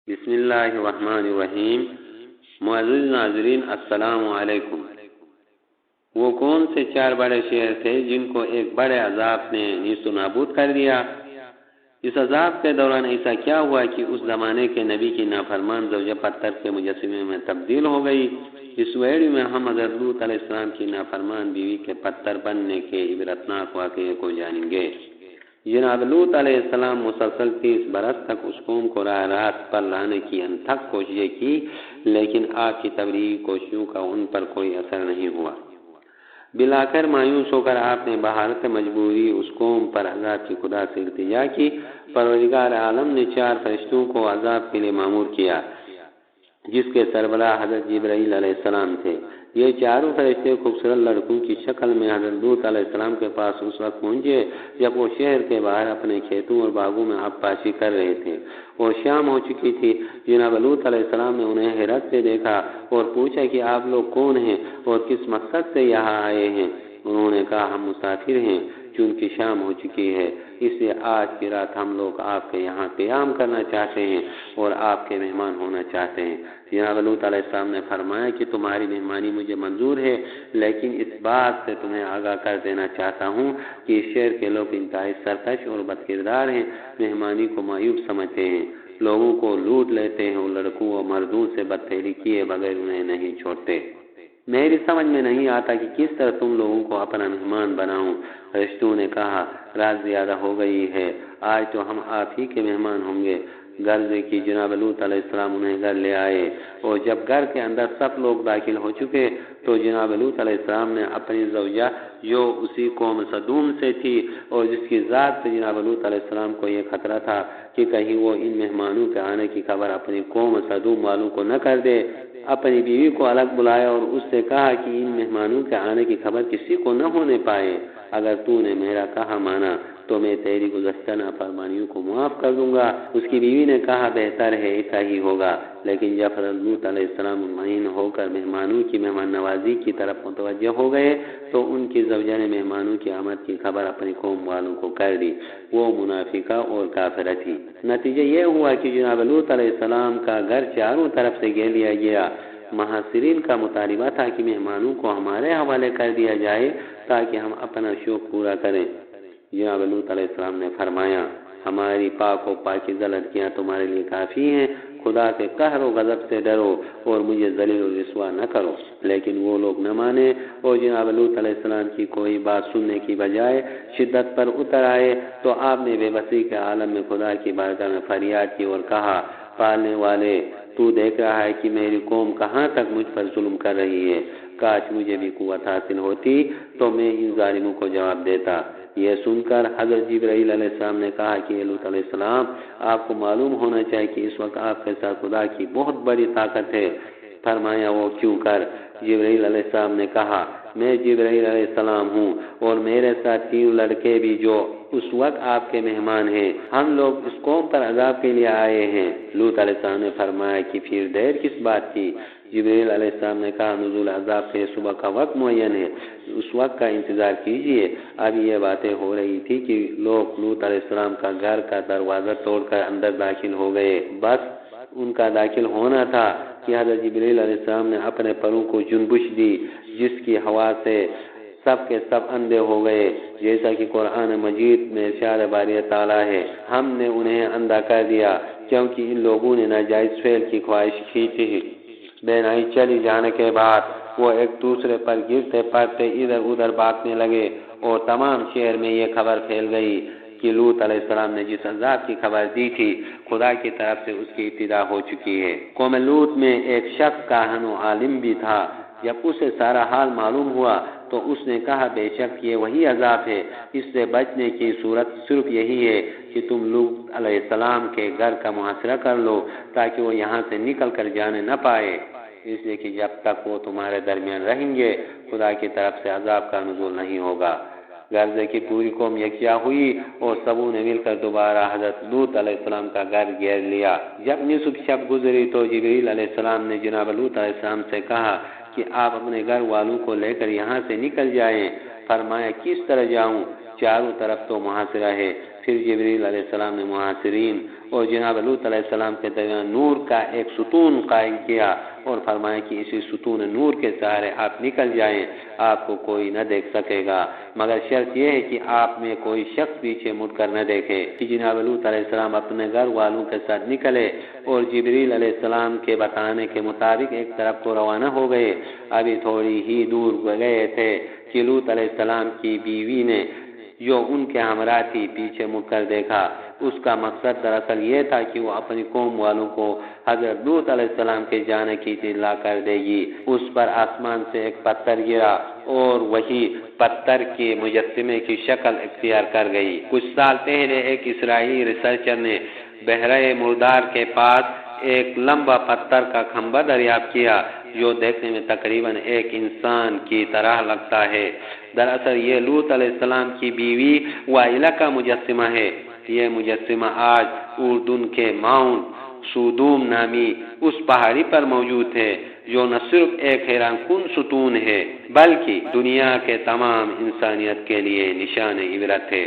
بسم اللہ الرحمن الرحیم۔ معزز ناظرین السلام علیکم۔ وہ کون سے چار بڑے شہر تھے جن کو ایک بڑے عذاب نے نیست و نابود کر دیا؟ اس عذاب کے دوران ایسا کیا ہوا کہ اس زمانے کے نبی کی نافرمان زوجہ پتھر کے مجسمے میں تبدیل ہو گئی؟ اس ویڈیو میں ہم حضرت لوط علیہ السلام کی نافرمان بیوی کے پتھر بننے کے عبرتناک واقعے کو جانیں گے۔ جناب لوط علیہ السلام مسلسل 30 برس تک اس قوم کو راہ راست پر لانے کی انتھک کوششیں کی، لیکن آپ کی تبلیغی کوششوں کا ان پر کوئی اثر نہیں ہوا۔ بلاخر مایوس ہو کر آپ نے بحالت مجبوری اس قوم پر عذاب کی خدا سے التجا کی۔ پروردگار عالم نے 4 فرشتوں کو عذاب کے لیے مامور کیا، جس کے سربراہ حضرت جبرائیل علیہ السلام تھے۔ یہ چاروں فرشتے خوبصورت لڑکوں کی شکل میں حضرت لوط علیہ السلام کے پاس اس وقت پہنچے جب وہ شہر کے باہر اپنے کھیتوں اور باغوں میں آب پاشی کر رہے تھے اور شام ہو چکی تھی۔ جناب لوط علیہ السلام نے انہیں حیرت سے دیکھا اور پوچھا کہ آپ لوگ کون ہیں اور کس مقصد سے یہاں آئے ہیں؟ انہوں نے کہا ہم مسافر ہیں، چونکہ شام ہو چکی ہے، اس لیے آج کی رات ہم لوگ آپ کے یہاں قیام کرنا چاہتے ہیں اور آپ کے مہمان ہونا چاہتے ہیں۔ جناب لوط علیہ السلام نے فرمایا کہ تمہاری مہمانی مجھے منظور ہے، لیکن اس بات سے تمہیں آگاہ کر دینا چاہتا ہوں کہ اس شہر کے لوگ انتہائی سرکش اور بدکردار ہیں، مہمانی کو معیوب سمجھتے ہیں، لوگوں کو لوٹ لیتے ہیں اور لڑکوں اور مردوں سے بدفعلی کیے بغیر انہیں نہیں چھوڑتے۔ میری سمجھ میں نہیں آتا کہ کس طرح تم لوگوں کو اپنا مہمان بناؤں۔ فرشتوں نے کہا رات زیادہ ہو گئی ہے، آج تو ہم آپ ہی کے مہمان ہوں گے۔ غرض کی جناب لوط علیہ السلام انہیں گھر لے آئے اور جب گھر کے اندر سب لوگ داخل ہو چکے تو جناب لوط علیہ السلام نے اپنی زوجہ جو اسی قوم صدوم سے تھی اور جس کی ذات سے جناب لوط علیہ السلام کو یہ خطرہ تھا کہ کہیں وہ ان مہمانوں کے آنے کی خبر اپنی قوم صدوم والوں کو نہ کر دے، اپنی بیوی کو الگ بلایا اور اس سے کہا کہ ان مہمانوں کے آنے کی خبر کسی کو نہ ہونے پائے۔ اگر تو نے میرا کہا مانا تو میں تیری گزشتہ نافرمانیوں کو معاف کر دوں گا۔ اس کی بیوی نے کہا بہتر ہے ایسا ہی ہوگا، لیکن جب حضرت لوط علیہ السلام مطمئن ہو کر مہمانوں کی مہمان نوازی کی طرف متوجہ ہو گئے تو ان کی زوجہ نے مہمانوں کی آمد کی خبر اپنی قوم والوں کو کر دی۔ وہ منافقہ اور کافرہ تھی۔ نتیجہ یہ ہوا کہ جناب لوط علیہ السلام کا گھر چاروں طرف سے گھیر لیا گیا۔ محاصرین کا مطالبہ تھا کہ مہمانوں کو ہمارے حوالے کر دیا جائے تاکہ ہم اپنا شوق پورا کریں۔ جناب لوط علیہ السلام نے فرمایا ہماری پاک و پاکیزہ لڑکیاں تمہارے لیے کافی ہیں، خدا کے قہر و غضب سے ڈرو اور مجھے ذلیل و رسوا نہ کرو۔ لیکن وہ لوگ نہ مانے اور جناب لوط علیہ السلام کی کوئی بات سننے کی بجائے شدت پر اتر آئے تو آپ نے بے بسی کے عالم میں خدا کی بارگاہ میں فریاد کی اور کہا پالنے والے، تو دیکھ رہا ہے کہ میری قوم کہاں تک مجھ پر ظلم کر رہی ہے، کاش مجھے بھی قوت حاصل ہوتی تو میں ان ظالموں کو جواب دیتا۔ یہ سن کر حضرت جبرائیل علیہ السلام نے کہا کہ لوط علیہ السلام آپ کو معلوم ہونا چاہیے کہ اس وقت آپ کے ساتھ خدا کی بہت بڑی طاقت ہے۔ فرمایا وہ کیوں کر؟ جبرائیل علیہ السلام نے کہا میں جبرائیل علیہ السلام ہوں اور میرے ساتھ 3 لڑکے بھی جو اس وقت آپ کے مہمان ہیں، ہم لوگ اس قوم پر عذاب کے لیے آئے ہیں۔ لوط علیہ السلام نے فرمایا کہ پھر دیر کس بات کی؟ جبرائیل علیہ السلام نے کہا نزول عذاب سے صبح کا وقت معین ہے، اس وقت کا انتظار کیجئے۔ اب یہ باتیں ہو رہی تھی کہ لوگ لوط علیہ السلام کا گھر کا دروازہ توڑ کر اندر داخل ہو گئے۔ بس ان کا داخل ہونا تھا کہ حضرت جبرائیل علیہ السلام نے اپنے پروں کو جنبش دی، جس کی ہوا سے سب کے سب اندھے ہو گئے، جیسا کہ قرآن مجید میں ارشاد باری تعالیٰ ہے ہم نے انہیں اندھا کر دیا کیونکہ ان لوگوں نے ناجائز فعل کی خواہش کی تھی۔ بینائی چلی جانے کے بعد وہ ایک دوسرے پر گرتے پڑتے ادھر ادھر بھاگنے لگے اور تمام شہر میں یہ خبر پھیل گئی کہ لوط علیہ السلام نے جس عذاب کی خبر دی تھی خدا کی طرف سے اس کی ابتدا ہو چکی ہے۔ قوم لوط میں ایک شخص کاہن و عالم بھی تھا۔ جب اسے سارا حال معلوم ہوا تو اس نے کہا بے شک یہ وہی عذاب ہے، اس سے بچنے کی صورت صرف یہی ہے کہ تم لوط علیہ السلام کے گھر کا محاصرہ کر لو تاکہ وہ یہاں سے نکل کر جانے نہ پائے، اس لیے کہ جب تک وہ تمہارے درمیان رہیں گے خدا کی طرف سے عذاب کا نزول نہیں ہوگا۔ غرض کی پوری قوم یکجا ہوئی اور سبوں نے مل کر دوبارہ حضرت لوط علیہ السلام کا گھر گھیر لیا۔ جب نصف شب گزری تو جبرائیل علیہ السلام نے جناب لوط علیہ السلام سے کہا کہ آپ اپنے گھر والوں کو لے کر یہاں سے نکل جائیں۔ فرمایا کس طرح جاؤں؟ چاروں طرف تو محاصرہ ہے۔ پھر جبریل علیہ السلام نے محاصرین اور جناب لوط علیہ السلام کے درمیان نور کا ایک ستون قائم کیا اور فرمایا کہ اسی ستون نور کے سہارے آپ نکل جائیں، آپ کو کوئی نہ دیکھ سکے گا، مگر شرط یہ ہے کہ آپ میں کوئی شخص پیچھے مڑ کر نہ دیکھے۔ کہ جناب لوط علیہ السلام اپنے گھر والوں کے ساتھ نکلے اور جبریل علیہ السلام کے بتانے کے مطابق ایک طرف کو روانہ ہو گئے۔ ابھی تھوڑی ہی دور گئے تھے کہ لوط علیہ السلام کی بیوی نے جو ان کے ہمراہ تھی پیچھے مڑ کر دیکھا۔ اس کا مقصد دراصل یہ تھا کہ وہ اپنی قوم والوں کو حضرت لوط علیہ السلام کے جانے کی اطلاع کر دے گی۔ اس پر آسمان سے ایک پتھر گرا اور وہی پتھر کے مجسمے کی شکل اختیار کر گئی۔ کچھ سال پہلے ایک اسرائیلی ریسرچر نے بحیرہ مردار کے پاس ایک لمبا پتھر کا کھمبا دریافت کیا جو دیکھنے میں تقریباً ایک انسان کی طرح لگتا ہے۔ دراصل یہ لوط علیہ السلام کی بیوی وائلہ کا مجسمہ ہے۔ یہ مجسمہ آج اردن کے ماؤنٹ سودوم نامی اس پہاڑی پر موجود ہے جو نہ صرف ایک حیران کن ستون ہے بلکہ دنیا کے تمام انسانیت کے لیے نشان عبرت ہے۔